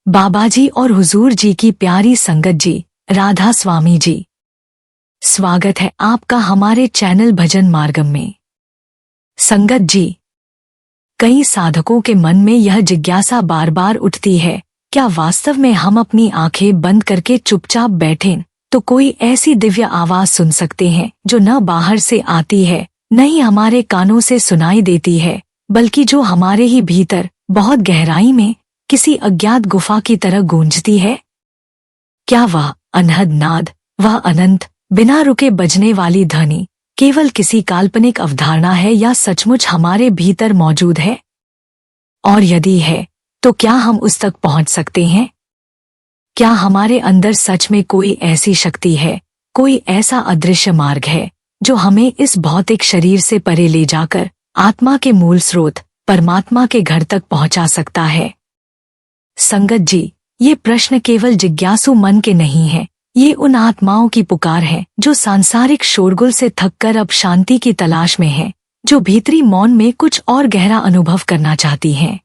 बाबाजी और हुजूर जी की प्यारी संगत जी, राधा स्वामी जी, स्वागत है आपका हमारे चैनल भजन मार्गम में। संगत जी, कई साधकों के मन में यह जिज्ञासा बार बार उठती है, क्या वास्तव में हम अपनी आंखें बंद करके चुपचाप बैठें तो कोई ऐसी दिव्य आवाज सुन सकते हैं जो न बाहर से आती है, न ही हमारे कानों से सुनाई देती है, बल्कि जो हमारे ही भीतर बहुत गहराई में किसी अज्ञात गुफा की तरह गूंजती है? क्या वह अनहद नाद, वह अनंत बिना रुके बजने वाली ध्वनि केवल किसी काल्पनिक अवधारणा है या सचमुच हमारे भीतर मौजूद है? और यदि है तो क्या हम उस तक पहुंच सकते हैं? क्या हमारे अंदर सच में कोई ऐसी शक्ति है, कोई ऐसा अदृश्य मार्ग है जो हमें इस भौतिक शरीर से परे ले जाकर आत्मा के मूल स्रोत परमात्मा के घर तक पहुंचा सकता है? संगत जी, ये प्रश्न केवल जिज्ञासु मन के नहीं है, ये उन आत्माओं की पुकार है जो सांसारिक शोरगुल से थककर अब शांति की तलाश में है, जो भीतरी मौन में कुछ और गहरा अनुभव करना चाहती हैं।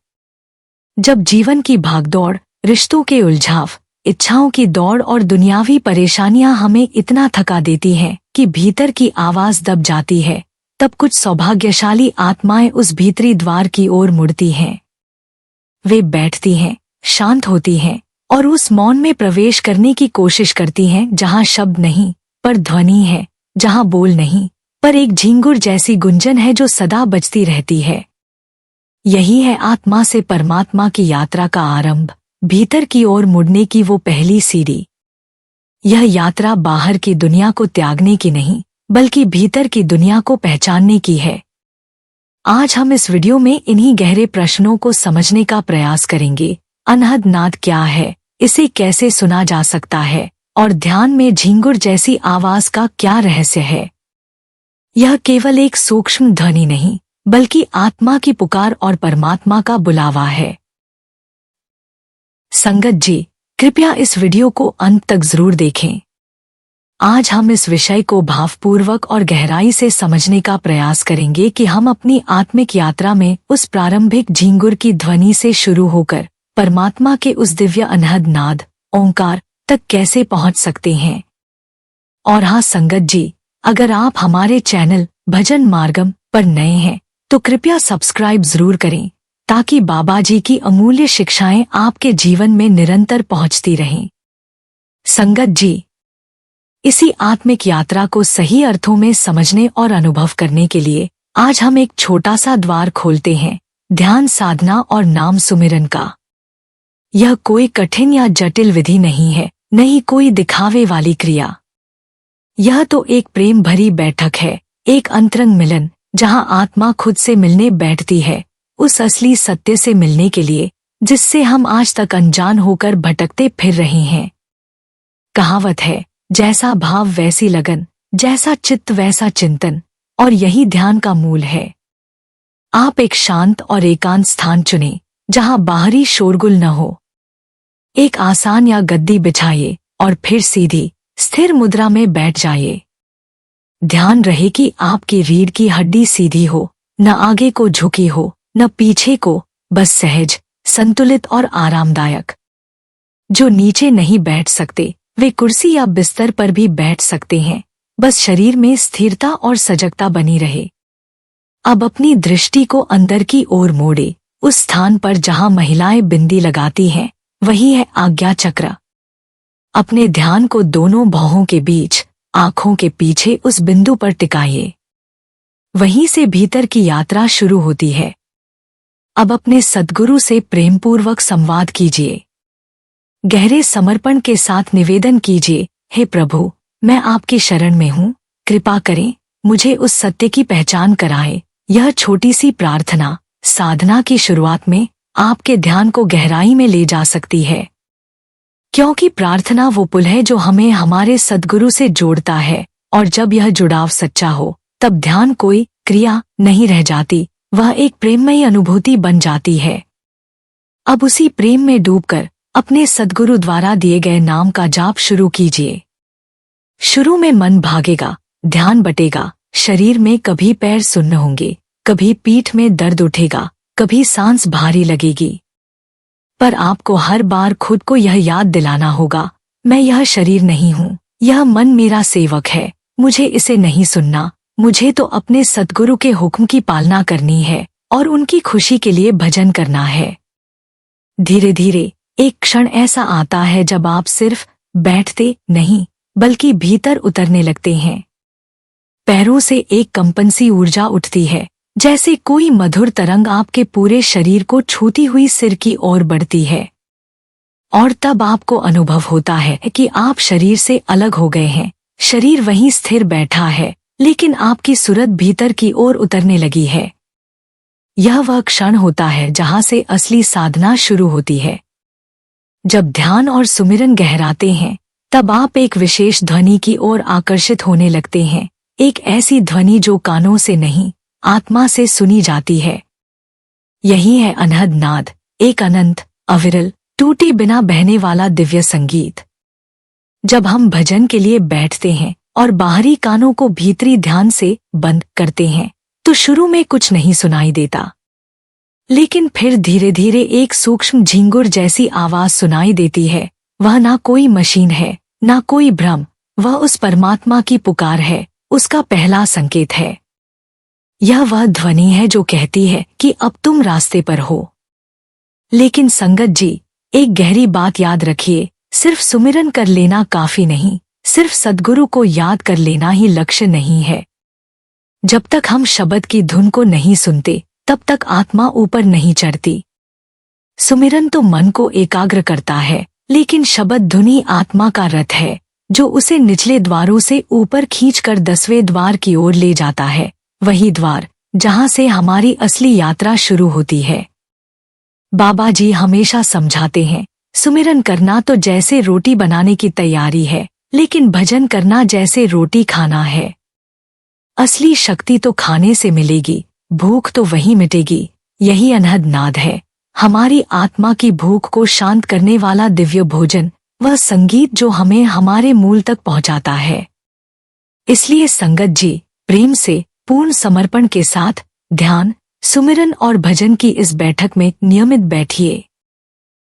जब जीवन की भागदौड़, रिश्तों के उलझाव, इच्छाओं की दौड़ और दुनियावी परेशानियां हमें इतना थका देती हैं कि भीतर की आवाज दब जाती है, तब कुछ सौभाग्यशाली आत्माएं उस भीतरी द्वार की ओर मुड़ती हैं। वे बैठती हैं, शांत होती हैं और उस मौन में प्रवेश करने की कोशिश करती हैं जहां शब्द नहीं पर ध्वनि है, जहां बोल नहीं पर एक झिंगुर जैसी गुंजन है जो सदा बजती रहती है। यही है आत्मा से परमात्मा की यात्रा का आरंभ, भीतर की ओर मुड़ने की वो पहली सीढ़ी। यह यात्रा बाहर की दुनिया को त्यागने की नहीं, बल्कि भीतर की दुनिया को पहचानने की है। आज हम इस वीडियो में इन्हीं गहरे प्रश्नों को समझने का प्रयास करेंगे। अनहद नाद क्या है, इसे कैसे सुना जा सकता है, और ध्यान में झिंगुर जैसी आवाज का क्या रहस्य है? यह केवल एक सूक्ष्म ध्वनि नहीं, बल्कि आत्मा की पुकार और परमात्मा का बुलावा है। संगत जी, कृपया इस वीडियो को अंत तक जरूर देखें। आज हम इस विषय को भावपूर्वक और गहराई से समझने का प्रयास करेंगे कि हम अपनी आत्मिक यात्रा में उस प्रारंभिक झिंगुर की ध्वनि से शुरू होकर परमात्मा के उस दिव्य अनहद नाद, ओंकार तक कैसे पहुंच सकते हैं। और हाँ संगत जी, अगर आप हमारे चैनल भजन मार्गम पर नए हैं तो कृपया सब्सक्राइब जरूर करें, ताकि बाबा जी की अमूल्य शिक्षाएं आपके जीवन में निरंतर पहुंचती रहें। संगत जी, इसी आत्मिक यात्रा को सही अर्थों में समझने और अनुभव करने के लिए आज हम एक छोटा सा द्वार खोलते हैं, ध्यान साधना और नाम सुमिरन का। यह कोई कठिन या जटिल विधि नहीं है, न ही कोई दिखावे वाली क्रिया। यह तो एक प्रेम भरी बैठक है, एक अंतरंग मिलन, जहां आत्मा खुद से मिलने बैठती है, उस असली सत्य से मिलने के लिए जिससे हम आज तक अनजान होकर भटकते फिर रहे हैं। कहावत है, जैसा भाव वैसी लगन, जैसा चित्त वैसा चिंतन, और यही ध्यान का मूल है। आप एक शांत और एकांत स्थान चुनें, जहां बाहरी शोरगुल न हो। एक आसान या गद्दी बिछाइए और फिर सीधी स्थिर मुद्रा में बैठ जाइए। ध्यान रहे कि आपकी रीढ़ की हड्डी सीधी हो, न आगे को झुकी हो, न पीछे को, बस सहज, संतुलित और आरामदायक। जो नीचे नहीं बैठ सकते वे कुर्सी या बिस्तर पर भी बैठ सकते हैं, बस शरीर में स्थिरता और सजगता बनी रहे। अब अपनी दृष्टि को अंदर की ओर मोड़े, उस स्थान पर जहां महिलाएं बिंदी लगाती हैं, वही है आज्ञा चक्र। अपने ध्यान को दोनों भौहों के बीच, आंखों के पीछे उस बिंदु पर टिकाइए। वहीं से भीतर की यात्रा शुरू होती है। अब अपने सद्गुरु से प्रेमपूर्वक संवाद कीजिए। गहरे समर्पण के साथ निवेदन कीजिए, हे प्रभु, मैं आपकी शरण में हूँ, कृपा करें, मुझे उस सत्य की पहचान कराएं। यह छोटी सी प्रार्थना साधना की शुरुआत में आपके ध्यान को गहराई में ले जा सकती है, क्योंकि प्रार्थना वो पुल है जो हमें हमारे सद्गुरु से जोड़ता है, और जब यह जुड़ाव सच्चा हो तब ध्यान कोई क्रिया नहीं रह जाती, वह एक प्रेममयी अनुभूति बन जाती है। अब उसी प्रेम में डूबकर अपने सद्गुरु द्वारा दिए गए नाम का जाप शुरू कीजिए। शुरू में मन भागेगा, ध्यान बटेगा, शरीर में कभी पैर सुन्न होंगे, कभी पीठ में दर्द उठेगा, कभी सांस भारी लगेगी। पर आपको हर बार खुद को यह याद दिलाना होगा, मैं यह शरीर नहीं हूँ, यह मन मेरा सेवक है, मुझे इसे नहीं सुनना, मुझे तो अपने सद्गुरु के हुक्म की पालना करनी है और उनकी खुशी के लिए भजन करना है। धीरे धीरे एक क्षण ऐसा आता है जब आप सिर्फ बैठते नहीं बल्कि भीतर उतरने लगते हैं। पैरों से एक कंपन सी ऊर्जा उठती है, जैसे कोई मधुर तरंग आपके पूरे शरीर को छूती हुई सिर की ओर बढ़ती है। और तब आपको अनुभव होता है कि आप शरीर से अलग हो गए हैं। शरीर वहीं स्थिर बैठा है, लेकिन आपकी सूरत भीतर की ओर उतरने लगी है। यह वह क्षण होता है जहां से असली साधना शुरू होती है। जब ध्यान और सुमिरन गहराते हैं, तब आप एक विशेष ध्वनि की ओर आकर्षित होने लगते हैं, एक ऐसी ध्वनि जो कानों से नहीं, आत्मा से सुनी जाती है। यही है अनहद नाद, एक अनंत, अविरल, टूटे बिना बहने वाला दिव्य संगीत। जब हम भजन के लिए बैठते हैं और बाहरी कानों को भीतरी ध्यान से बंद करते हैं, तो शुरू में कुछ नहीं सुनाई देता, लेकिन फिर धीरे धीरे एक सूक्ष्म झींगुर जैसी आवाज सुनाई देती है। वह ना कोई मशीन है, ना कोई भ्रम, वह उस परमात्मा की पुकार है, उसका पहला संकेत है। यह वह ध्वनि है जो कहती है कि अब तुम रास्ते पर हो। लेकिन संगत जी, एक गहरी बात याद रखिए, सिर्फ सुमिरन कर लेना काफी नहीं, सिर्फ सद्गुरु को याद कर लेना ही लक्ष्य नहीं है। जब तक हम शब्द की धुन को नहीं सुनते, तब तक आत्मा ऊपर नहीं चढ़ती। सुमिरन तो मन को एकाग्र करता है, लेकिन शब्द धुनी आत्मा का रथ है, जो उसे निचले द्वारों से ऊपर खींचकर 10वें द्वार की ओर ले जाता है, वही द्वार जहां से हमारी असली यात्रा शुरू होती है। बाबा जी हमेशा समझाते हैं, सुमिरन करना तो जैसे रोटी बनाने की तैयारी है, लेकिन भजन करना जैसे रोटी खाना है। असली शक्ति तो खाने से मिलेगी, भूख तो वहीं मिटेगी। यही अनहद नाद है, हमारी आत्मा की भूख को शांत करने वाला दिव्य भोजन, वह संगीत जो हमें हमारे मूल तक पहुंचाता है। इसलिए संगत जी, प्रेम से, पूर्ण समर्पण के साथ ध्यान, सुमिरन और भजन की इस बैठक में नियमित बैठिए।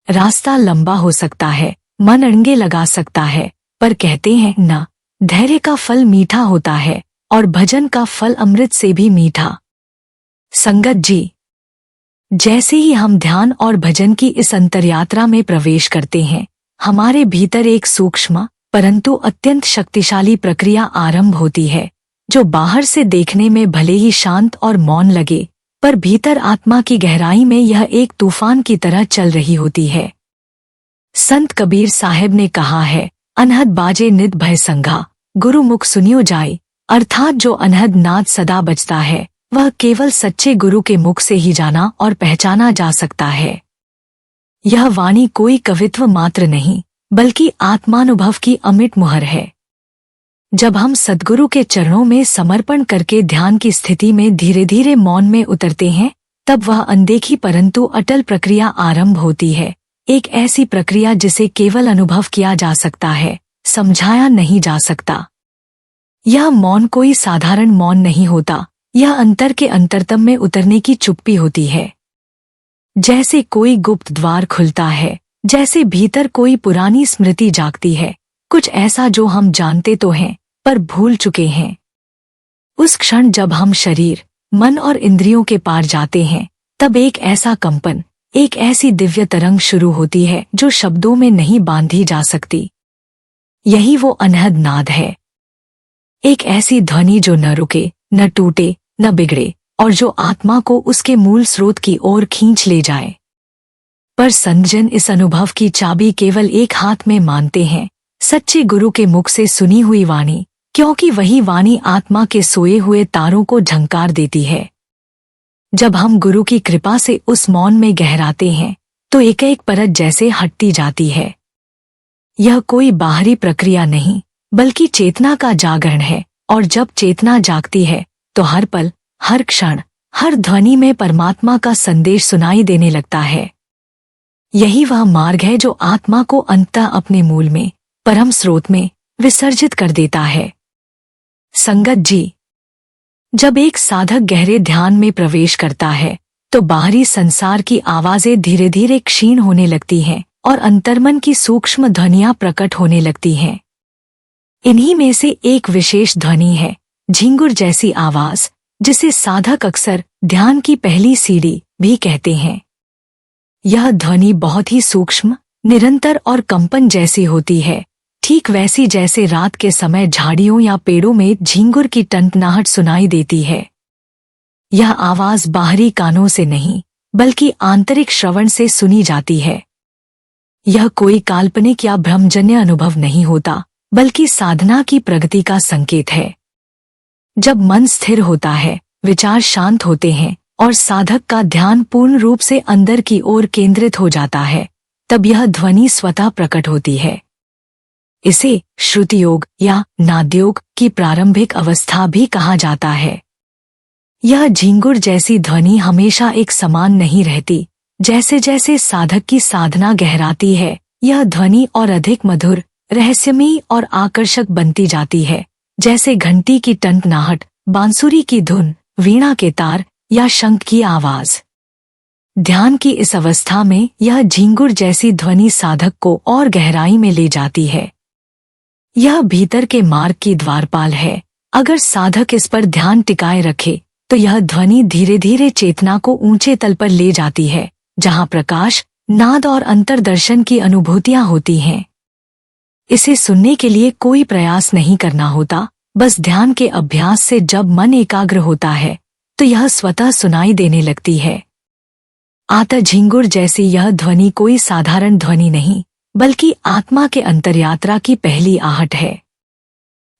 रास्ता लंबा हो सकता है, मन अड़ंगे लगा सकता है, पर कहते हैं ना, धैर्य का फल मीठा होता है और भजन का फल अमृत से भी मीठा। संगत जी, जैसे ही हम ध्यान और भजन की इस अंतरयात्रा में प्रवेश करते हैं, हमारे भीतर एक सूक्ष्म परंतु अत्यंत शक्तिशाली प्रक्रिया आरंभ होती है, जो बाहर से देखने में भले ही शांत और मौन लगे, पर भीतर आत्मा की गहराई में यह एक तूफान की तरह चल रही होती है। संत कबीर साहब ने कहा है, अनहद बाजे नित भय संघा, गुरु मुख सुनियो जाए। अर्थात जो अनहद नाद सदा बजता है, वह केवल सच्चे गुरु के मुख से ही जाना और पहचाना जा सकता है। यह वाणी कोई कवित्व मात्र नहीं, बल्कि आत्मानुभव की अमिट मुहर है। जब हम सद्गुरु के चरणों में समर्पण करके ध्यान की स्थिति में धीरे धीरे मौन में उतरते हैं, तब वह अनदेखी परंतु अटल प्रक्रिया आरंभ होती है। एक ऐसी प्रक्रिया जिसे केवल अनुभव किया जा सकता है, समझाया नहीं जा सकता। यह मौन कोई साधारण मौन नहीं होता, यह अंतर के अंतरतम में उतरने की चुप्पी होती है। जैसे कोई गुप्त द्वार खुलता है, जैसे भीतर कोई पुरानी स्मृति जागती है, कुछ ऐसा जो हम जानते तो हैं पर भूल चुके हैं। उस क्षण जब हम शरीर, मन और इंद्रियों के पार जाते हैं, तब एक ऐसा कंपन, एक ऐसी दिव्य तरंग शुरू होती है जो शब्दों में नहीं बांधी जा सकती। यही वो अनहद नाद है, एक ऐसी ध्वनि जो न रुके, न टूटे, न बिगड़े, और जो आत्मा को उसके मूल स्रोत की ओर खींच ले जाए। पर संतजन इस अनुभव की चाबी केवल एक हाथ में मानते हैं, सच्चे गुरु के मुख से सुनी हुई वाणी, क्योंकि वही वाणी आत्मा के सोए हुए तारों को झंकार देती है। जब हम गुरु की कृपा से उस मौन में गहराते हैं, तो एक एक परत जैसे हटती जाती है। यह कोई बाहरी प्रक्रिया नहीं, बल्कि चेतना का जागरण है, और जब चेतना जागती है, तो हर पल, हर क्षण, हर ध्वनि में परमात्मा का संदेश सुनाई देने लगता है। यही वह मार्ग है जो आत्मा को अंततः अपने मूल में, परम स्रोत में विसर्जित कर देता है। संगत जी, जब एक साधक गहरे ध्यान में प्रवेश करता है, तो बाहरी संसार की आवाजें धीरे धीरे क्षीण होने लगती हैं और अंतर्मन की सूक्ष्म ध्वनियां प्रकट होने लगती हैं। इन्हीं में से एक विशेष ध्वनि है झिंगुर जैसी आवाज, जिसे साधक अक्सर ध्यान की पहली सीढ़ी भी कहते हैं। यह ध्वनि बहुत ही सूक्ष्म, निरंतर और कंपन जैसी होती है, ठीक वैसी जैसे रात के समय झाड़ियों या पेड़ों में झिंगुर की टनटनाहट सुनाई देती है। यह आवाज बाहरी कानों से नहीं, बल्कि आंतरिक श्रवण से सुनी जाती है। यह कोई काल्पनिक या भ्रमजन्य अनुभव नहीं होता, बल्कि साधना की प्रगति का संकेत है। जब मन स्थिर होता है, विचार शांत होते हैं और साधक का ध्यान पूर्ण रूप से अंदर की ओर केंद्रित हो जाता है, तब यह ध्वनि स्वतः प्रकट होती है। इसे श्रुति योग या नादयोग की प्रारंभिक अवस्था भी कहा जाता है। यह झिंगुर जैसी ध्वनि हमेशा एक समान नहीं रहती। जैसे जैसे साधक की साधना गहराती है, यह ध्वनि और अधिक मधुर, रहस्यमयी और आकर्षक बनती जाती है, जैसे घंटी की टनटनाहट, बांसुरी की धुन, वीणा के तार या शंख की आवाज। ध्यान की इस अवस्था में यह झिंगुर जैसी ध्वनि साधक को और गहराई में ले जाती है। यह भीतर के मार्ग की द्वारपाल है। अगर साधक इस पर ध्यान टिकाए रखे तो यह ध्वनि धीरे धीरे चेतना को ऊंचे तल पर ले जाती है, जहां प्रकाश, नाद और अंतर्दर्शन की अनुभूतियां होती हैं। इसे सुनने के लिए कोई प्रयास नहीं करना होता, बस ध्यान के अभ्यास से जब मन एकाग्र होता है तो यह स्वतः सुनाई देने लगती है। आत झिंगुर जैसी यह ध्वनि कोई साधारण ध्वनि नहीं, बल्कि आत्मा के अंतर्यात्रा की पहली आहट है।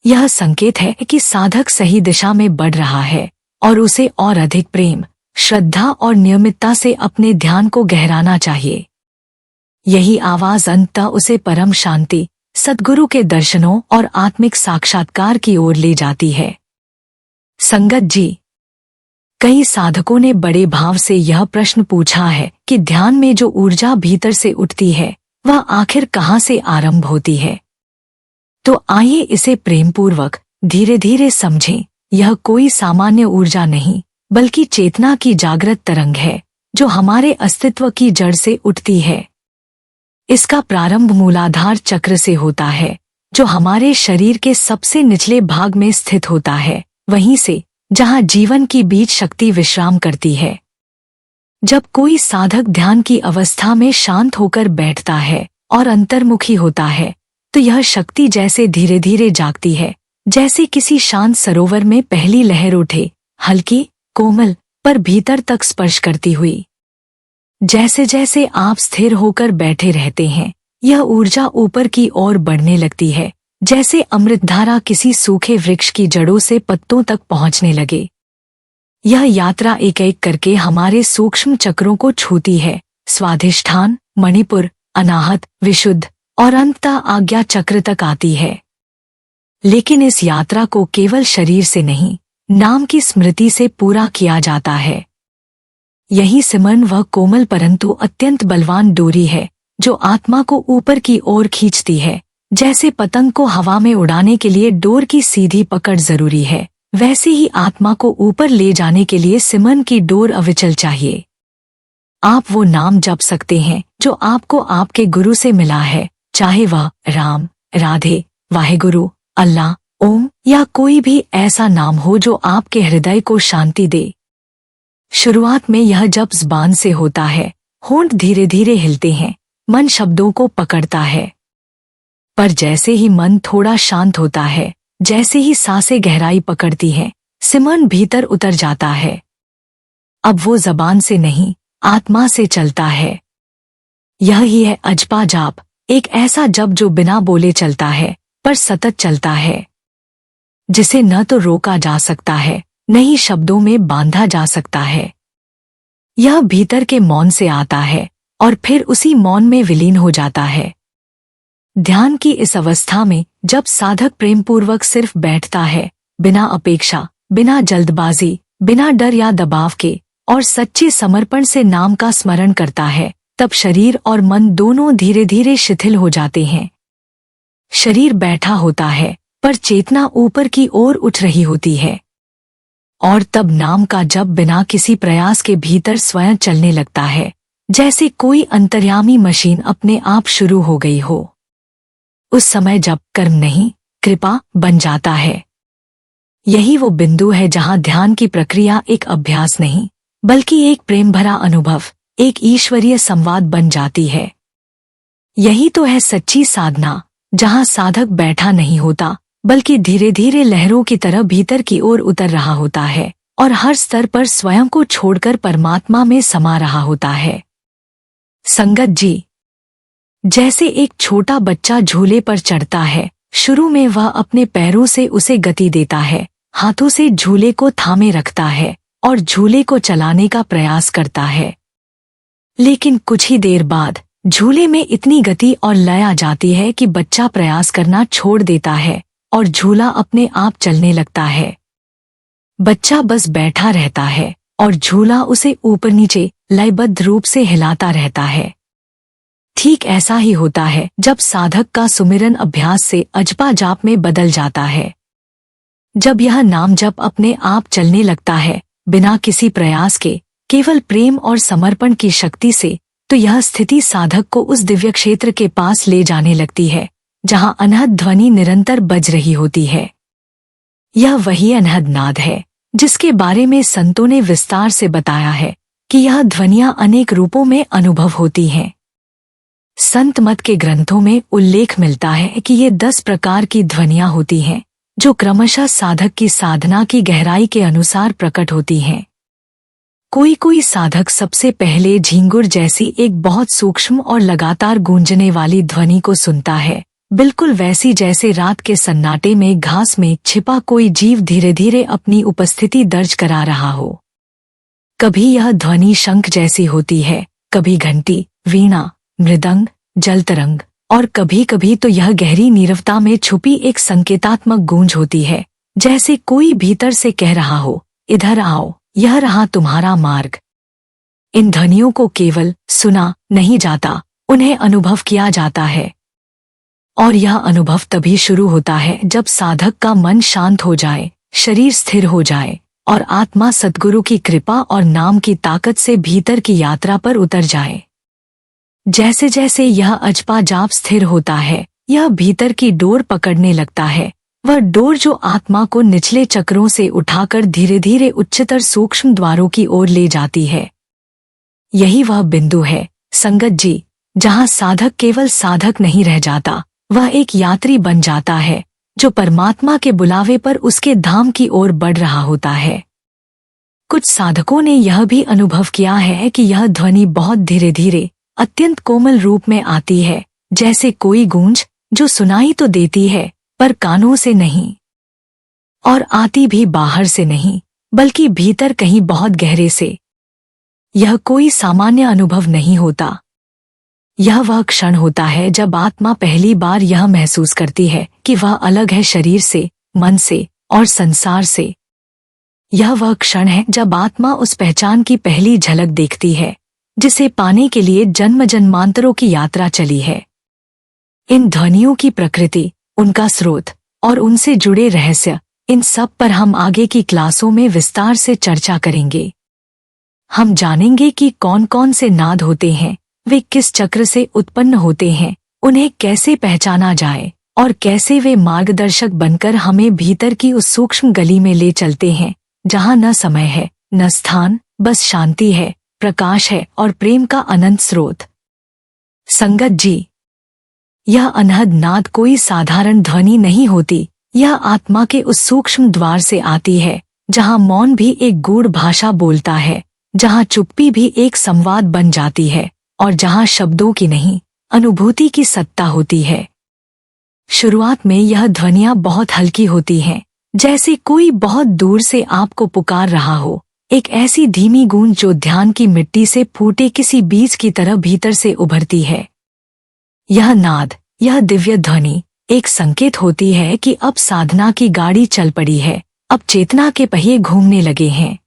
यह संकेत है कि साधक सही दिशा में बढ़ रहा है और उसे और अधिक प्रेम, श्रद्धा और नियमितता से अपने ध्यान को गहराना चाहिए। यही आवाज अंततः उसे परम शांति, सद्गुरु के दर्शनों और आत्मिक साक्षात्कार की ओर ले जाती है। संगत जी, कई साधकों ने बड़े भाव से यह प्रश्न पूछा है कि ध्यान में जो ऊर्जा भीतर से उठती है, वह आखिर कहाँ से आरंभ होती है। तो आइए इसे प्रेमपूर्वक धीरे धीरे समझें। यह कोई सामान्य ऊर्जा नहीं, बल्कि चेतना की जागृत तरंग है, जो हमारे अस्तित्व की जड़ से उठती है। इसका प्रारंभ मूलाधार चक्र से होता है, जो हमारे शरीर के सबसे निचले भाग में स्थित होता है, वहीं से जहां जीवन की बीज शक्ति विश्राम करती है। जब कोई साधक ध्यान की अवस्था में शांत होकर बैठता है और अंतर्मुखी होता है, तो यह शक्ति जैसे धीरे धीरे जागती है, जैसे किसी शांत सरोवर में पहली लहर उठे, हल्की, कोमल, पर भीतर तक स्पर्श करती हुई। जैसे जैसे आप स्थिर होकर बैठे रहते हैं, यह ऊर्जा ऊपर की ओर बढ़ने लगती है, जैसे अमृतधारा किसी सूखे वृक्ष की जड़ों से पत्तों तक पहुंचने लगे। यह यात्रा एक एक करके हमारे सूक्ष्म चक्रों को छूती है, स्वाधिष्ठान, मणिपुर, अनाहत, विशुद्ध और अंततः आज्ञा चक्र तक आती है। लेकिन इस यात्रा को केवल शरीर से नहीं, नाम की स्मृति से पूरा किया जाता है। यही सिमरन वह कोमल परंतु अत्यंत बलवान डोरी है, जो आत्मा को ऊपर की ओर खींचती है। जैसे पतंग को हवा में उड़ाने के लिए डोर की सीधी पकड़ जरूरी है, वैसे ही आत्मा को ऊपर ले जाने के लिए सिमरन की डोर अविचल चाहिए। आप वो नाम जप सकते हैं जो आपको आपके गुरु से मिला है, चाहे वह राम, राधे, वाहेगुरु, अल्लाह, ओम या कोई भी ऐसा नाम हो जो आपके हृदय को शांति दे। शुरुआत में यह जप ज़बान से होता है, होंठ धीरे धीरे हिलते हैं, मन शब्दों को पकड़ता है। पर जैसे ही मन थोड़ा शांत होता है, जैसे ही सांसें गहराई पकड़ती हैं, सिमरन भीतर उतर जाता है। अब वो ज़बान से नहीं, आत्मा से चलता है। यह ही है अजपा जाप, एक ऐसा जप जो बिना बोले चलता है, पर सतत चलता है, जिसे न तो रोका जा सकता है, न ही शब्दों में बांधा जा सकता है। यह भीतर के मौन से आता है और फिर उसी मौन में विलीन हो जाता है। ध्यान की इस अवस्था में जब साधक प्रेमपूर्वक सिर्फ बैठता है, बिना अपेक्षा, बिना जल्दबाजी, बिना डर या दबाव के, और सच्चे समर्पण से नाम का स्मरण करता है, तब शरीर और मन दोनों धीरे धीरे शिथिल हो जाते हैं। शरीर बैठा होता है, पर चेतना ऊपर की ओर उठ रही होती है। और तब नाम का जप बिना किसी प्रयास के भीतर स्वयं चलने लगता है, जैसे कोई अंतर्यामी मशीन अपने आप शुरू हो गई हो। उस समय जप कर्म नहीं, कृपा बन जाता है। यही वो बिंदु है जहां ध्यान की प्रक्रिया एक अभ्यास नहीं, बल्कि एक प्रेम भरा अनुभव, एक ईश्वरीय संवाद बन जाती है। यही तो है सच्ची साधना, जहां साधक बैठा नहीं होता, बल्कि धीरे धीरे लहरों की तरह भीतर की ओर उतर रहा होता है और हर स्तर पर स्वयं को छोड़कर परमात्मा में समा रहा होता है। संगत जी, जैसे एक छोटा बच्चा झूले पर चढ़ता है, शुरू में वह अपने पैरों से उसे गति देता है, हाथों से झूले को थामे रखता है और झूले को चलाने का प्रयास करता है। लेकिन कुछ ही देर बाद झूले में इतनी गति और लय आ जाती है कि बच्चा प्रयास करना छोड़ देता है और झूला अपने आप चलने लगता है। बच्चा बस बैठा रहता है और झूला उसे ऊपर नीचे लयबद्ध रूप से हिलाता रहता है। ठीक ऐसा ही होता है जब साधक का सुमिरन अभ्यास से अजपा जाप में बदल जाता है। जब यह नाम जप अपने आप चलने लगता है, बिना किसी प्रयास के, केवल प्रेम और समर्पण की शक्ति से, तो यह स्थिति साधक को उस दिव्य क्षेत्र के पास ले जाने लगती है जहां अनहद ध्वनि निरंतर बज रही होती है। यह वही अनहद नाद है जिसके बारे में संतों ने विस्तार से बताया है कि यह ध्वनियां अनेक रूपों में अनुभव होती हैं। संत मत के ग्रंथों में उल्लेख मिलता है कि ये 10 प्रकार की ध्वनियां होती हैं, जो क्रमशः साधक की साधना की गहराई के अनुसार प्रकट होती हैं। कोई साधक सबसे पहले झींगुर जैसी एक बहुत सूक्ष्म और लगातार गूंजने वाली ध्वनि को सुनता है, बिल्कुल वैसी जैसे रात के सन्नाटे में घास में छिपा कोई जीव धीरे धीरे अपनी उपस्थिति दर्ज करा रहा हो। कभी यह ध्वनि शंख जैसी होती है, कभी घंटी, वीणा, मृदंग, जलतरंग, और कभी कभी तो यह गहरी नीरवता में छुपी एक संकेतात्मक गूंज होती है, जैसे कोई भीतर से कह रहा हो, इधर आओ, यह रहा तुम्हारा मार्ग। इन ध्वनियों को केवल सुना नहीं जाता, उन्हें अनुभव किया जाता है। और यह अनुभव तभी शुरू होता है जब साधक का मन शांत हो जाए, शरीर स्थिर हो जाए और आत्मा सद्गुरु की कृपा और नाम की ताकत से भीतर की यात्रा पर उतर जाए। जैसे जैसे यह अजपा जाप स्थिर होता है, यह भीतर की डोर पकड़ने लगता है, वह डोर जो आत्मा को निचले चक्रों से उठाकर धीरे धीरे उच्चतर सूक्ष्म द्वारों की ओर ले जाती है। यही वह बिंदु है, संगत जी, जहां साधक केवल साधक नहीं रह जाता, वह एक यात्री बन जाता है जो परमात्मा के बुलावे पर उसके धाम की ओर बढ़ रहा होता है। कुछ साधकों ने यह भी अनुभव किया है कि यह ध्वनि बहुत धीरे धीरे, अत्यंत कोमल रूप में आती है, जैसे कोई गूंज जो सुनाई तो देती है पर कानों से नहीं, और आती भी बाहर से नहीं, बल्कि भीतर कहीं बहुत गहरे से। यह कोई सामान्य अनुभव नहीं होता। यह वह क्षण होता है जब आत्मा पहली बार यह महसूस करती है कि वह अलग है शरीर से, मन से और संसार से। यह वह क्षण है जब आत्मा उस पहचान की पहली झलक देखती है जिसे पाने के लिए जन्म जन्मांतरों की यात्रा चली है। इन ध्वनियों की प्रकृति, उनका स्रोत और उनसे जुड़े रहस्य, इन सब पर हम आगे की क्लासों में विस्तार से चर्चा करेंगे। हम जानेंगे कि कौन कौन से नाद होते हैं, वे किस चक्र से उत्पन्न होते हैं, उन्हें कैसे पहचाना जाए और कैसे वे मार्गदर्शक बनकर हमें भीतर की उस सूक्ष्म गली में ले चलते हैं जहां न समय है, न स्थान, बस शांति है, प्रकाश है और प्रेम का अनंत स्रोत। संगत जी, यह अनहद नाद कोई साधारण ध्वनि नहीं होती, यह आत्मा के उस सूक्ष्म द्वार से आती है जहां मौन भी एक गूढ़ भाषा बोलता है, जहां चुप्पी भी एक संवाद बन जाती है और जहां शब्दों की नहीं, अनुभूति की सत्ता होती है। शुरुआत में यह ध्वनियां बहुत हल्की होती हैं, जैसे कोई बहुत दूर से आपको पुकार रहा हो, एक ऐसी धीमी गूंज जो ध्यान की मिट्टी से फूटे किसी बीज की तरह भीतर से उभरती है। यह नाद, यह दिव्य ध्वनि एक संकेत होती है कि अब साधना की गाड़ी चल पड़ी है, अब चेतना के पहिए घूमने लगे हैं।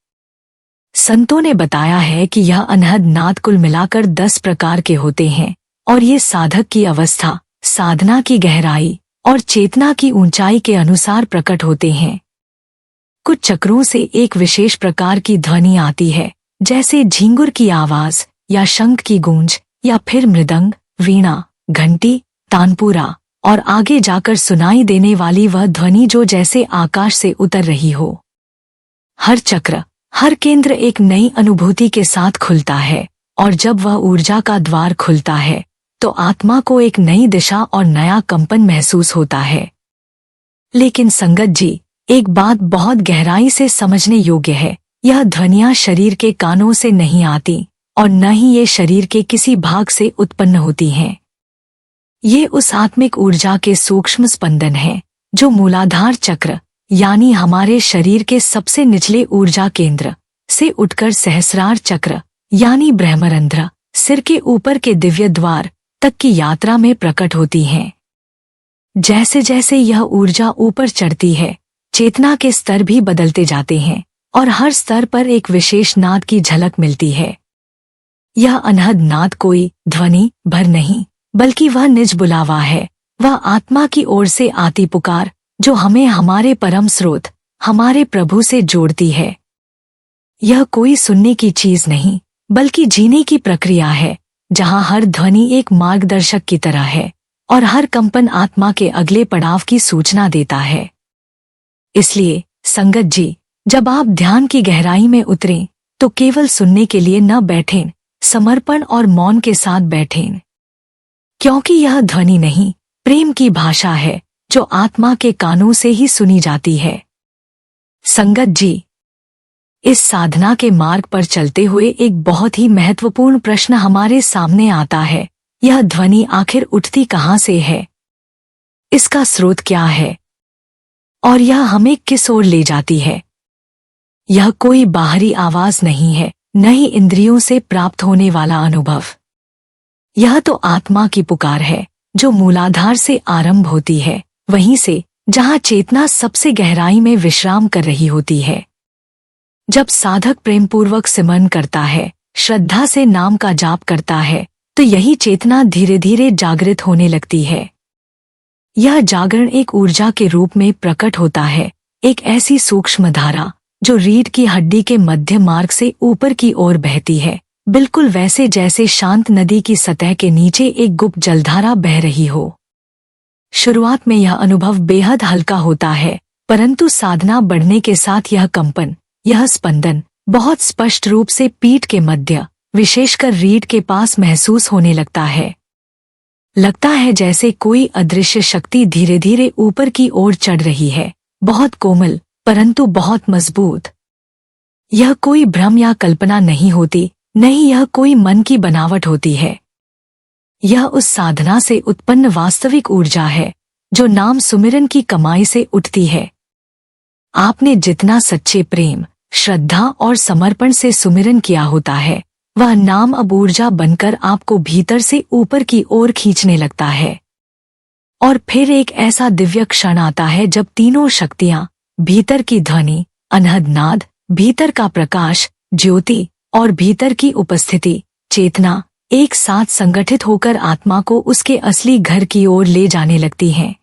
संतों ने बताया है कि यह अनहद नाद कुल मिलाकर 10 प्रकार के होते हैं और ये साधक की अवस्था, साधना की गहराई और चेतना की ऊंचाई के अनुसार प्रकट होते हैं। कुछ चक्रों से एक विशेष प्रकार की ध्वनि आती है, जैसे झींगुर की आवाज या शंख की गूंज या फिर मृदंग, वीणा, घंटी, तानपुरा और आगे जाकर सुनाई देने वाली वह ध्वनि जो जैसे आकाश से उतर रही हो। हर चक्र, हर केंद्र एक नई अनुभूति के साथ खुलता है और जब वह ऊर्जा का द्वार खुलता है तो आत्मा को एक नई दिशा और नया कंपन महसूस होता है। लेकिन संगत जी, एक बात बहुत गहराई से समझने योग्य है, यह ध्वनियां शरीर के कानों से नहीं आती और न ही ये शरीर के किसी भाग से उत्पन्न होती हैं। ये उस आत्मिक ऊर्जा के सूक्ष्म स्पंदन हैं जो मूलाधार चक्र यानी हमारे शरीर के सबसे निचले ऊर्जा केंद्र से उठकर सहस्रार चक्र यानी ब्रह्मरंध्र, सिर के ऊपर के दिव्य द्वार तक की यात्रा में प्रकट होती हैं। जैसे जैसे यह ऊर्जा ऊपर चढ़ती है, चेतना के स्तर भी बदलते जाते हैं और हर स्तर पर एक विशेष नाद की झलक मिलती है। यह अनहद नाद कोई ध्वनि भर नहीं, बल्कि वह निज बुलावा है, वह आत्मा की ओर से आती पुकार जो हमें हमारे परम स्रोत, हमारे प्रभु से जोड़ती है। यह कोई सुनने की चीज नहीं, बल्कि जीने की प्रक्रिया है, जहां हर ध्वनि एक मार्गदर्शक की तरह है और हर कंपन आत्मा के अगले पड़ाव की सूचना देता है। इसलिए संगत जी, जब आप ध्यान की गहराई में उतरें तो केवल सुनने के लिए न बैठें, समर्पण और मौन के साथ बैठें, क्योंकि यह ध्वनि नहीं, प्रेम की भाषा है जो आत्मा के कानों से ही सुनी जाती है। संगत जी, इस साधना के मार्ग पर चलते हुए एक बहुत ही महत्वपूर्ण प्रश्न हमारे सामने आता है, यह ध्वनि आखिर उठती कहाँ से है? इसका स्रोत क्या है? और यह हमें किस ओर ले जाती है? यह कोई बाहरी आवाज नहीं है, न ही इंद्रियों से प्राप्त होने वाला अनुभव। यह तो आत्मा की पुकार है जो मूलाधार से आरंभ होती है, वहीं से जहां चेतना सबसे गहराई में विश्राम कर रही होती है। जब साधक प्रेमपूर्वक सिमरन करता है, श्रद्धा से नाम का जाप करता है, तो यही चेतना धीरे धीरे जागृत होने लगती है। यह जागरण एक ऊर्जा के रूप में प्रकट होता है, एक ऐसी सूक्ष्म धारा जो रीढ़ की हड्डी के मध्य मार्ग से ऊपर की ओर बहती है, बिल्कुल वैसे जैसे शांत नदी की सतह के नीचे एक गुप्त जलधारा बह रही हो। शुरुआत में यह अनुभव बेहद हल्का होता है, परंतु साधना बढ़ने के साथ यह कंपन, यह स्पंदन बहुत स्पष्ट रूप से पीठ के मध्य, विशेषकर रीढ़ के पास महसूस होने लगता है। लगता है जैसे कोई अदृश्य शक्ति धीरे धीरे ऊपर की ओर चढ़ रही है, बहुत कोमल परंतु बहुत मजबूत। यह कोई भ्रम या कल्पना नहीं होती, नहीं यह कोई मन की बनावट होती है। यह उस साधना से उत्पन्न वास्तविक ऊर्जा है जो नाम सुमिरन की कमाई से उठती है। आपने जितना सच्चे प्रेम, श्रद्धा और समर्पण से सुमिरन किया होता है, वह नाम अब ऊर्जा बनकर आपको भीतर से ऊपर की ओर खींचने लगता है। और फिर एक ऐसा दिव्य क्षण आता है जब तीनों शक्तियां, भीतर की ध्वनि, अनहद नाद, भीतर का प्रकाश, ज्योति और भीतर की उपस्थिति, चेतना, एक साथ संगठित होकर आत्मा को उसके असली घर की ओर ले जाने लगती हैं।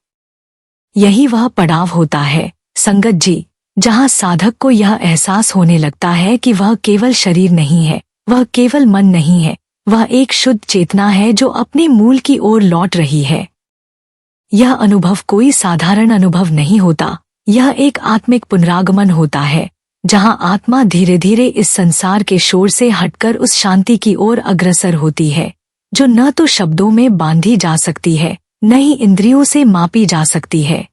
यही वह पड़ाव होता है संगत जी, जहां साधक को यह एहसास होने लगता है कि वह केवल शरीर नहीं है, वह केवल मन नहीं है, वह एक शुद्ध चेतना है जो अपने मूल की ओर लौट रही है। यह अनुभव कोई साधारण अनुभव नहीं होता, यह एक आत्मिक पुनरागमन होता है, जहां आत्मा धीरे धीरे इस संसार के शोर से हटकर उस शांति की ओर अग्रसर होती है जो न तो शब्दों में बांधी जा सकती है, न ही इंद्रियों से मापी जा सकती है।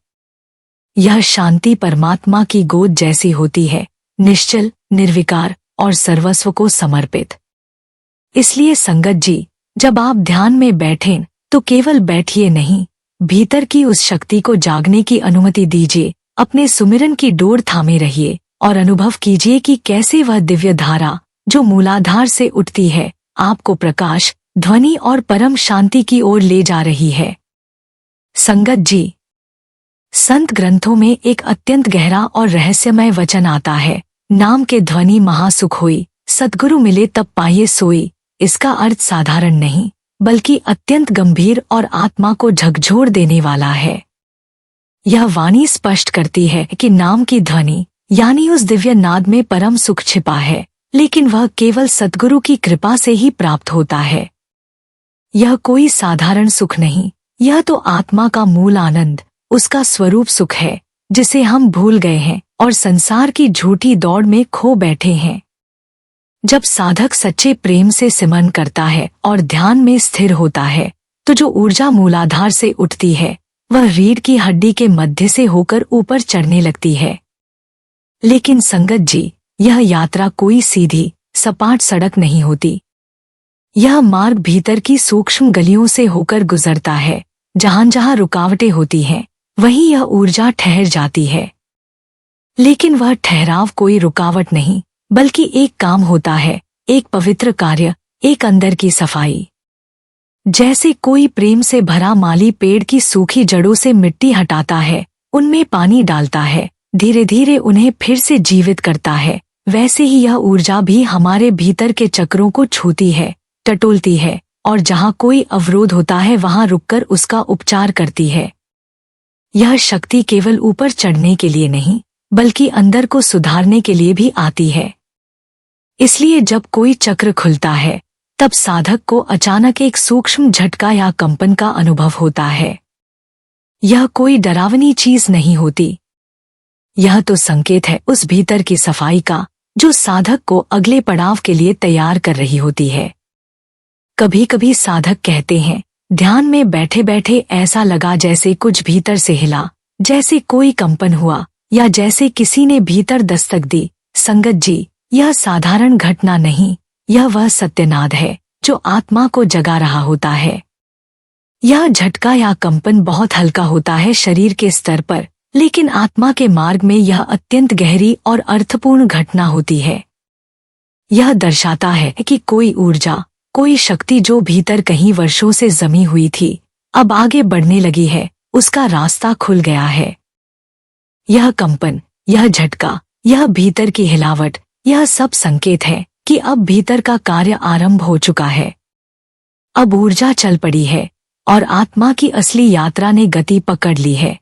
यह शांति परमात्मा की गोद जैसी होती है, निश्चल, निर्विकार और सर्वस्व को समर्पित। इसलिए संगत जी, जब आप ध्यान में बैठें तो केवल बैठिए नहीं, भीतर की उस शक्ति को जागने की अनुमति दीजिए, अपने सुमिरन की डोर थामे रहिए और अनुभव कीजिए कि कैसे वह दिव्य धारा जो मूलाधार से उठती है, आपको प्रकाश, ध्वनि और परम शांति की ओर ले जा रही है। संगत जी, संत ग्रंथों में एक अत्यंत गहरा और रहस्यमय वचन आता है, नाम के ध्वनि महासुख हुई, सद्गुरु मिले तब पाइए सोई। इसका अर्थ साधारण नहीं, बल्कि अत्यंत गंभीर और आत्मा को झकझोर देने वाला है। यह वाणी स्पष्ट करती है कि नाम की ध्वनि यानी उस दिव्य नाद में परम सुख छिपा है, लेकिन वह केवल सद्गुरु की कृपा से ही प्राप्त होता है। यह कोई साधारण सुख नहीं, यह तो आत्मा का मूल आनंद, उसका स्वरूप सुख है, जिसे हम भूल गए हैं और संसार की झूठी दौड़ में खो बैठे हैं। जब साधक सच्चे प्रेम से सिमरन करता है और ध्यान में स्थिर होता है, तो जो ऊर्जा मूलाधार से उठती है वह रीढ़ की हड्डी के मध्य से होकर ऊपर चढ़ने लगती है। लेकिन संगत जी, यह यात्रा कोई सीधी सपाट सड़क नहीं होती। यह मार्ग भीतर की सूक्ष्म गलियों से होकर गुजरता है। जहां जहां रुकावटें होती हैं, वहीं यह ऊर्जा ठहर जाती है। लेकिन वह ठहराव कोई रुकावट नहीं, बल्कि एक काम होता है, एक पवित्र कार्य, एक अंदर की सफाई। जैसे कोई प्रेम से भरा माली पेड़ की सूखी जड़ों से मिट्टी हटाता है, उनमें पानी डालता है, धीरे धीरे उन्हें फिर से जीवित करता है, वैसे ही यह ऊर्जा भी हमारे भीतर के चक्रों को छूती है, टटोलती है, और जहां कोई अवरोध होता है वहां रुककर उसका उपचार करती है। यह शक्ति केवल ऊपर चढ़ने के लिए नहीं, बल्कि अंदर को सुधारने के लिए भी आती है। इसलिए जब कोई चक्र खुलता है, तब साधक को अचानक एक सूक्ष्म झटका या कंपन का अनुभव होता है। यह कोई डरावनी चीज नहीं होती। यह तो संकेत है उस भीतर की सफाई का, जो साधक को अगले पड़ाव के लिए तैयार कर रही होती है। कभी कभी साधक कहते हैं, ध्यान में बैठे बैठे ऐसा लगा जैसे कुछ भीतर से हिला, जैसे कोई कंपन हुआ, या जैसे किसी ने भीतर दस्तक दी। संगत जी, यह साधारण घटना नहीं, यह वह सत्यनाद है जो आत्मा को जगा रहा होता है। यह झटका या कंपन बहुत हल्का होता है शरीर के स्तर पर, लेकिन आत्मा के मार्ग में यह अत्यंत गहरी और अर्थपूर्ण घटना होती है। यह दर्शाता है कि कोई ऊर्जा, कोई शक्ति जो भीतर कहीं वर्षों से जमी हुई थी, अब आगे बढ़ने लगी है, उसका रास्ता खुल गया है। यह कंपन, यह झटका, यह भीतर की हिलावट, यह सब संकेत है कि अब भीतर का कार्य आरंभ हो चुका है। अब ऊर्जा चल पड़ी है और आत्मा की असली यात्रा ने गति पकड़ ली है।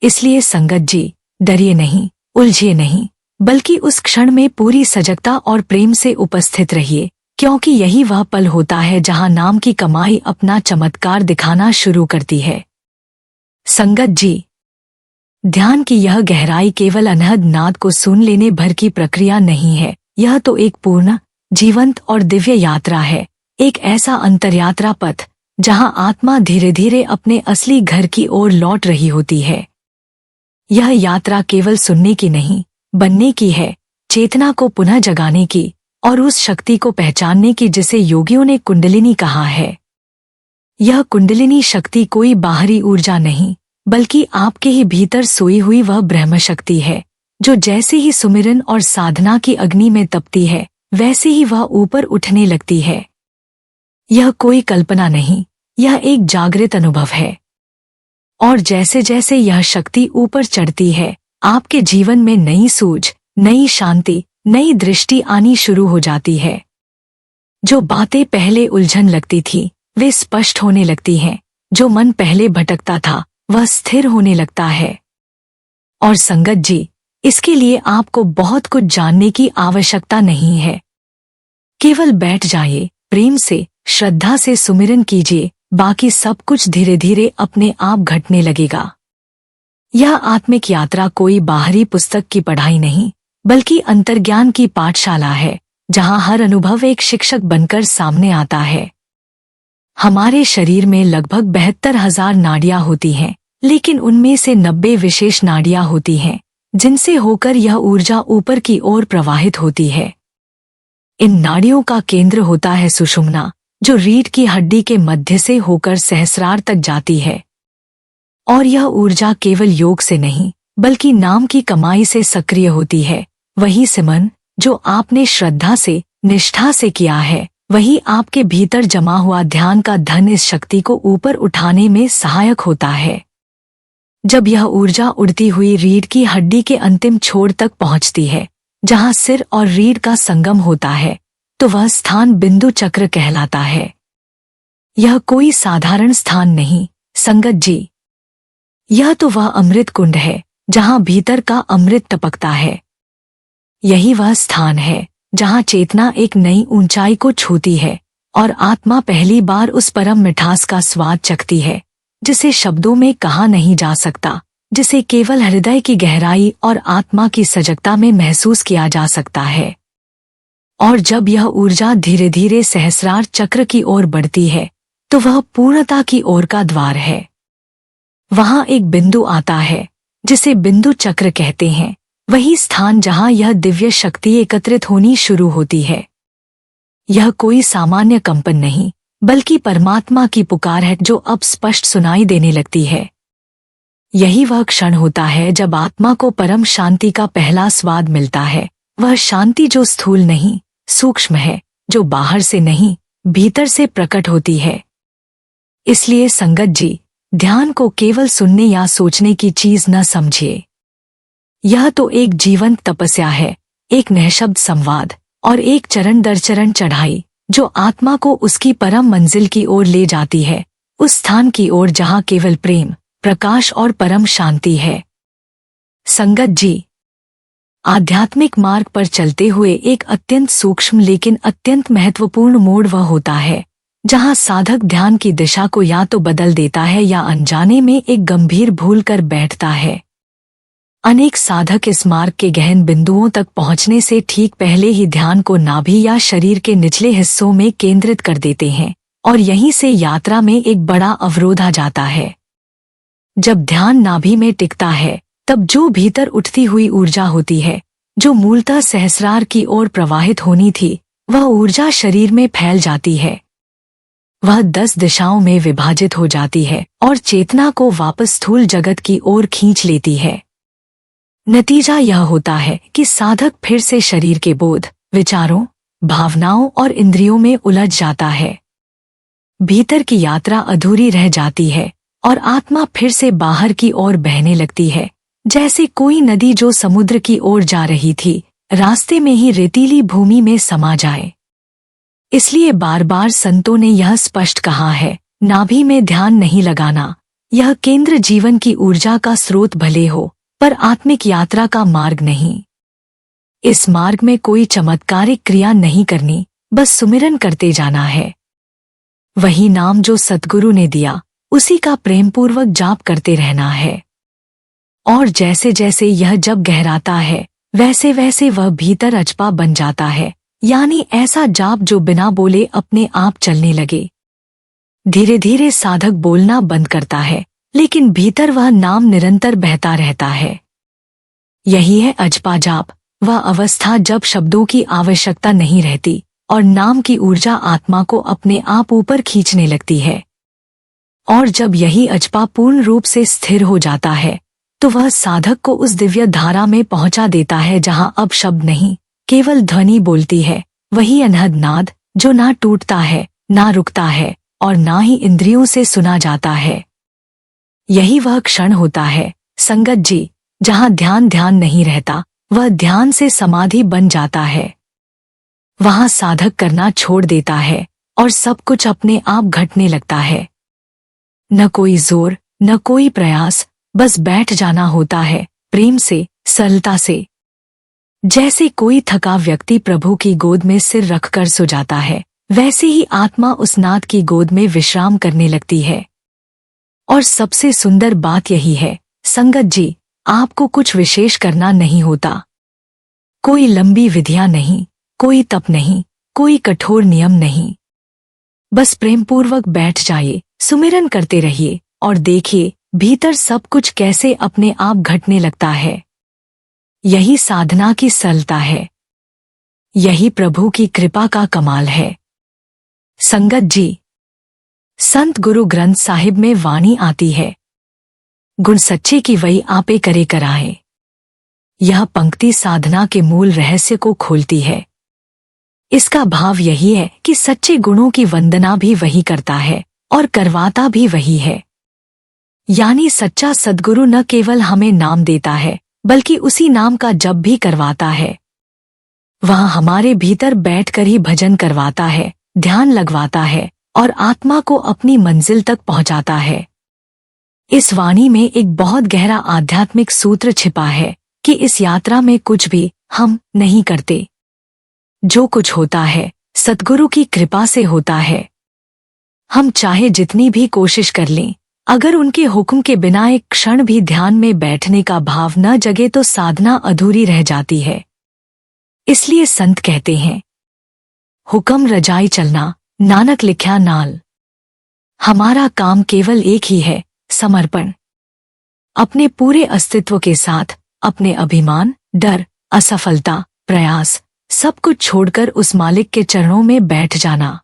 इसलिए संगत जी, डरिए नहीं, उलझिए नहीं, बल्कि उस क्षण में पूरी सजगता और प्रेम से उपस्थित रहिए, क्योंकि यही वह पल होता है जहां नाम की कमाई अपना चमत्कार दिखाना शुरू करती है। संगत जी, ध्यान की यह गहराई केवल अनहद नाद को सुन लेने भर की प्रक्रिया नहीं है, यह तो एक पूर्ण, जीवंत और दिव्य यात्रा है, एक ऐसा अंतरयात्रा पथ जहां आत्मा धीरे धीरे अपने असली घर की ओर लौट रही होती है। यह यात्रा केवल सुनने की नहीं, बनने की है, चेतना को पुनः जगाने की और उस शक्ति को पहचानने की जिसे योगियों ने कुंडलिनी कहा है। यह कुंडलिनी शक्ति कोई बाहरी ऊर्जा नहीं, बल्कि आपके ही भीतर सोई हुई वह ब्रह्म शक्ति है, जो जैसे ही सुमिरन और साधना की अग्नि में तपती है, वैसे ही वह ऊपर उठने लगती है। यह कोई कल्पना नहीं, यह एक जागृत अनुभव है। और जैसे जैसे यह शक्ति ऊपर चढ़ती है, आपके जीवन में नई सूझ, नई शांति, नई दृष्टि आनी शुरू हो जाती है। जो बातें पहले उलझन लगती थी, वे स्पष्ट होने लगती हैं। जो मन पहले भटकता था, वह स्थिर होने लगता है। और संगत जी, इसके लिए आपको बहुत कुछ जानने की आवश्यकता नहीं है। केवल बैठ जाइए, प्रेम से, श्रद्धा से सुमिरन कीजिए, बाकी सब कुछ धीरे धीरे अपने आप घटने लगेगा। यह आत्मिक यात्रा कोई बाहरी पुस्तक की पढ़ाई नहीं, बल्कि अंतर्ज्ञान की पाठशाला है, जहां हर अनुभव एक शिक्षक बनकर सामने आता है। हमारे शरीर में लगभग 72,000 नाड़ियां होती हैं, लेकिन उनमें से 90 विशेष नाड़ियां होती हैं, जिनसे होकर यह ऊर्जा ऊपर की ओर प्रवाहित होती है। इन नाड़ियों का केंद्र होता है सुषुम्ना, जो रीढ़ की हड्डी के मध्य से होकर सहस्रार तक जाती है। और यह ऊर्जा केवल योग से नहीं, बल्कि नाम की कमाई से सक्रिय होती है। वही सिमरन जो आपने श्रद्धा से, निष्ठा से किया है, वही आपके भीतर जमा हुआ ध्यान का धन इस शक्ति को ऊपर उठाने में सहायक होता है। जब यह ऊर्जा उड़ती हुई रीढ़ की हड्डी के अंतिम छोर तक पहुंचती है, जहां सिर और रीढ़ का संगम होता है, तो वह स्थान बिंदु चक्र कहलाता है। यह कोई साधारण स्थान नहीं, संगत जी, यह तो वह अमृत कुंड है जहां भीतर का अमृत टपकता है। यही वह स्थान है जहां चेतना एक नई ऊंचाई को छूती है और आत्मा पहली बार उस परम मिठास का स्वाद चखती है जिसे शब्दों में कहा नहीं जा सकता, जिसे केवल हृदय की गहराई और आत्मा की सजगता में महसूस किया जा सकता है। और जब यह ऊर्जा धीरे धीरे सहस्रार चक्र की ओर बढ़ती है तो वह पूर्णता की ओर का द्वार है। वहां एक बिंदु आता है जिसे बिंदु चक्र कहते हैं, वही स्थान जहां यह दिव्य शक्ति एकत्रित होनी शुरू होती है। यह कोई सामान्य कंपन नहीं, बल्कि परमात्मा की पुकार है जो अब स्पष्ट सुनाई देने लगती है। यही वह क्षण होता है जब आत्मा को परम शांति का पहला स्वाद मिलता है, वह शांति जो स्थूल नहीं, सूक्ष्म है, जो बाहर से नहीं, भीतर से प्रकट होती है। इसलिए संगत जी, ध्यान को केवल सुनने या सोचने की चीज न समझिए। यह तो एक जीवंत तपस्या है, एक निःशब्द संवाद और एक चरण दर चरण चढ़ाई जो आत्मा को उसकी परम मंजिल की ओर ले जाती है, उस स्थान की ओर जहां केवल प्रेम, प्रकाश और परम शांति है। संगत जी, आध्यात्मिक मार्ग पर चलते हुए एक अत्यंत सूक्ष्म लेकिन अत्यंत महत्वपूर्ण मोड़ वह होता है जहां साधक ध्यान की दिशा को या तो बदल देता है या अनजाने में एक गंभीर भूल कर बैठता है। अनेक साधक इस मार्ग के गहन बिंदुओं तक पहुंचने से ठीक पहले ही ध्यान को नाभि या शरीर के निचले हिस्सों में केंद्रित कर देते हैं और यहीं से यात्रा में एक बड़ा अवरोध आ जाता है। जब ध्यान नाभि में टिकता है तब जो भीतर उठती हुई ऊर्जा होती है, जो मूलतः सहस्रार की ओर प्रवाहित होनी थी, वह ऊर्जा शरीर में फैल जाती है। वह 10 दिशाओं में विभाजित हो जाती है और चेतना को वापस स्थूल जगत की ओर खींच लेती है। नतीजा यह होता है कि साधक फिर से शरीर के बोध, विचारों, भावनाओं और इंद्रियों में उलझ जाता है। भीतर की यात्रा अधूरी रह जाती है और आत्मा फिर से बाहर की ओर बहने लगती है, जैसे कोई नदी जो समुद्र की ओर जा रही थी, रास्ते में ही रेतीली भूमि में समा जाए। इसलिए बार बार संतों ने यह स्पष्ट कहा है, नाभि में ध्यान नहीं लगाना। यह केंद्र जीवन की ऊर्जा का स्रोत भले हो, पर आत्मिक यात्रा का मार्ग नहीं। इस मार्ग में कोई चमत्कारिक क्रिया नहीं करनी, बस सुमिरन करते जाना है। वही नाम जो सतगुरु ने दिया, उसी का प्रेमपूर्वक जाप करते रहना है। और जैसे जैसे यह जप गहराता है, वैसे वैसे वह भीतर अजपा बन जाता है, यानी ऐसा जाप जो बिना बोले अपने आप चलने लगे। धीरे धीरे साधक बोलना बंद करता है, लेकिन भीतर वह नाम निरंतर बहता रहता है। यही है अजपा जाप, वह अवस्था जब शब्दों की आवश्यकता नहीं रहती और नाम की ऊर्जा आत्मा को अपने आप ऊपर खींचने लगती है। और जब यही अजपा पूर्ण रूप से स्थिर हो जाता है तो वह साधक को उस दिव्य धारा में पहुंचा देता है जहां अब शब्द नहीं, केवल ध्वनि बोलती है, वही अनहद नाद जो ना टूटता है, ना रुकता है और ना ही इंद्रियों से सुना जाता है। यही वह क्षण होता है संगत जी, जहां ध्यान ध्यान नहीं रहता, वह ध्यान से समाधि बन जाता है। वहां साधक करना छोड़ देता है और सब कुछ अपने आप घटने लगता है। न कोई जोर, न कोई प्रयास, बस बैठ जाना होता है, प्रेम से, सरलता से। जैसे कोई थका व्यक्ति प्रभु की गोद में सिर रखकर सो जाता है, वैसे ही आत्मा उस नाथ की गोद में विश्राम करने लगती है। और सबसे सुंदर बात यही है संगत जी, आपको कुछ विशेष करना नहीं होता। कोई लंबी विधियां नहीं, कोई तप नहीं, कोई कठोर नियम नहीं। बस प्रेमपूर्वक बैठ जाइए, सुमिरन करते रहिए और देखिए भीतर सब कुछ कैसे अपने आप घटने लगता है। यही साधना की सरलता है, यही प्रभु की कृपा का कमाल है। संगत जी, संत गुरु ग्रंथ साहिब में वाणी आती है, गुण सच्चे की वही आपे करे कराए। यह पंक्ति साधना के मूल रहस्य को खोलती है। इसका भाव यही है कि सच्चे गुणों की वंदना भी वही करता है और करवाता भी वही है। यानी सच्चा सद्गुरु न केवल हमें नाम देता है, बल्कि उसी नाम का जप भी करवाता है। वह हमारे भीतर बैठकर ही भजन करवाता है, ध्यान लगवाता है और आत्मा को अपनी मंजिल तक पहुंचाता है। इस वाणी में एक बहुत गहरा आध्यात्मिक सूत्र छिपा है कि इस यात्रा में कुछ भी हम नहीं करते। जो कुछ होता है सद्गुरु की कृपा से होता है। हम चाहे जितनी भी कोशिश कर लें, अगर उनके हुक्म के बिना एक क्षण भी ध्यान में बैठने का भाव न जगे तो साधना अधूरी रह जाती है। इसलिए संत कहते हैं, हुक्म रजाई चलना, नानक लिख्या नाल। हमारा काम केवल एक ही है, समर्पण। अपने पूरे अस्तित्व के साथ अपने अभिमान, डर, असफलता, प्रयास सब कुछ छोड़कर उस मालिक के चरणों में बैठ जाना।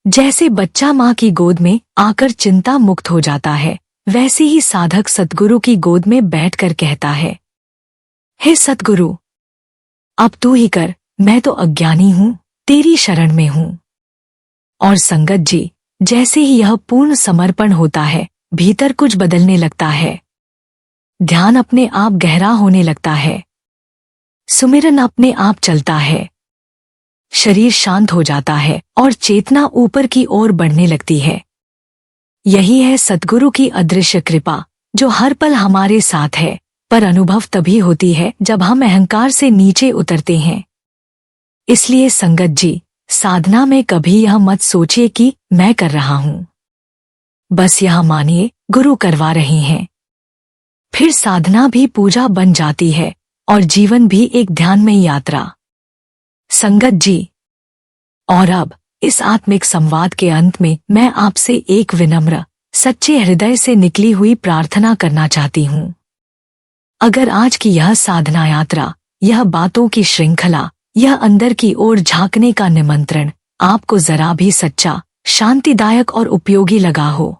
जैसे बच्चा माँ की गोद में आकर चिंता मुक्त हो जाता है, वैसे ही साधक सद्गुरु की गोद में बैठकर कहता है, हे सद्गुरु, अब तू ही कर, मैं तो अज्ञानी हूँ, तेरी शरण में हूँ। और संगत जी, जैसे ही यह पूर्ण समर्पण होता है, भीतर कुछ बदलने लगता है। ध्यान अपने आप गहरा होने लगता है। सुमिरन अपने आप चलता है। शरीर शांत हो जाता है और चेतना ऊपर की ओर बढ़ने लगती है। यही है सद्गुरु की अदृश्य कृपा, जो हर पल हमारे साथ है, पर अनुभव तभी होती है जब हम अहंकार से नीचे उतरते हैं। इसलिए संगत जी, साधना में कभी यह मत सोचिए कि मैं कर रहा हूँ। बस यह मानिए गुरु करवा रहे हैं। फिर साधना भी पूजा बन जाती है और जीवन भी एक ध्यानमय यात्रा। संगत जी, और अब इस आत्मिक संवाद के अंत में मैं आपसे एक विनम्र, सच्चे हृदय से निकली हुई प्रार्थना करना चाहती हूँ। अगर आज की यह साधना यात्रा, यह बातों की श्रृंखला, यह अंदर की ओर झांकने का निमंत्रण आपको जरा भी सच्चा, शांतिदायक और उपयोगी लगा हो,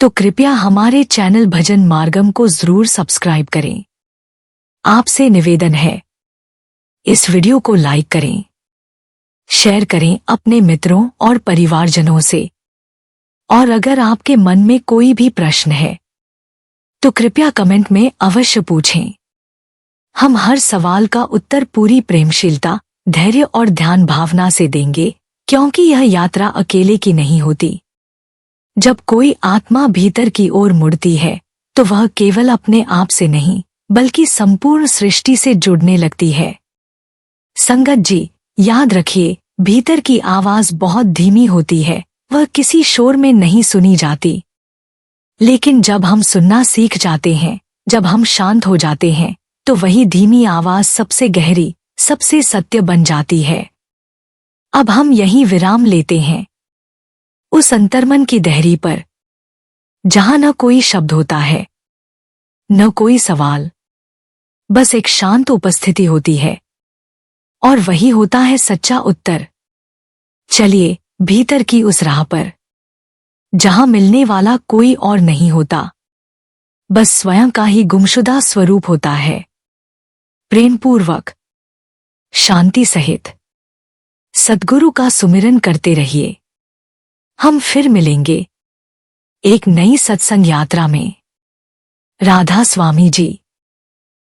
तो कृपया हमारे चैनल भजन मार्गम को जरूर सब्सक्राइब करें। आपसे निवेदन है, इस वीडियो को लाइक करें, शेयर करें अपने मित्रों और परिवारजनों से। और अगर आपके मन में कोई भी प्रश्न है, तो कृपया कमेंट में अवश्य पूछें। हम हर सवाल का उत्तर पूरी प्रेमशीलता, धैर्य और ध्यान भावना से देंगे, क्योंकि यह यात्रा अकेले की नहीं होती। जब कोई आत्मा भीतर की ओर मुड़ती है, तो वह केवल अपने आप से नहीं, बल्कि संपूर्ण सृष्टि से जुड़ने लगती है। संगत जी, याद रखिए, भीतर की आवाज बहुत धीमी होती है, वह किसी शोर में नहीं सुनी जाती। लेकिन जब हम सुनना सीख जाते हैं, जब हम शांत हो जाते हैं, तो वही धीमी आवाज सबसे गहरी, सबसे सत्य बन जाती है। अब हम यहीं विराम लेते हैं, उस अंतर्मन की दहरी पर, जहां न कोई शब्द होता है, न कोई सवाल, बस एक शांत उपस्थिति होती है, और वही होता है सच्चा उत्तर। चलिए भीतर की उस राह पर, जहां मिलने वाला कोई और नहीं होता, बस स्वयं का ही गुमशुदा स्वरूप होता है। प्रेमपूर्वक, शांति सहित सद्गुरु का सुमिरन करते रहिए। हम फिर मिलेंगे एक नई सत्संग यात्रा में। राधा स्वामी जी।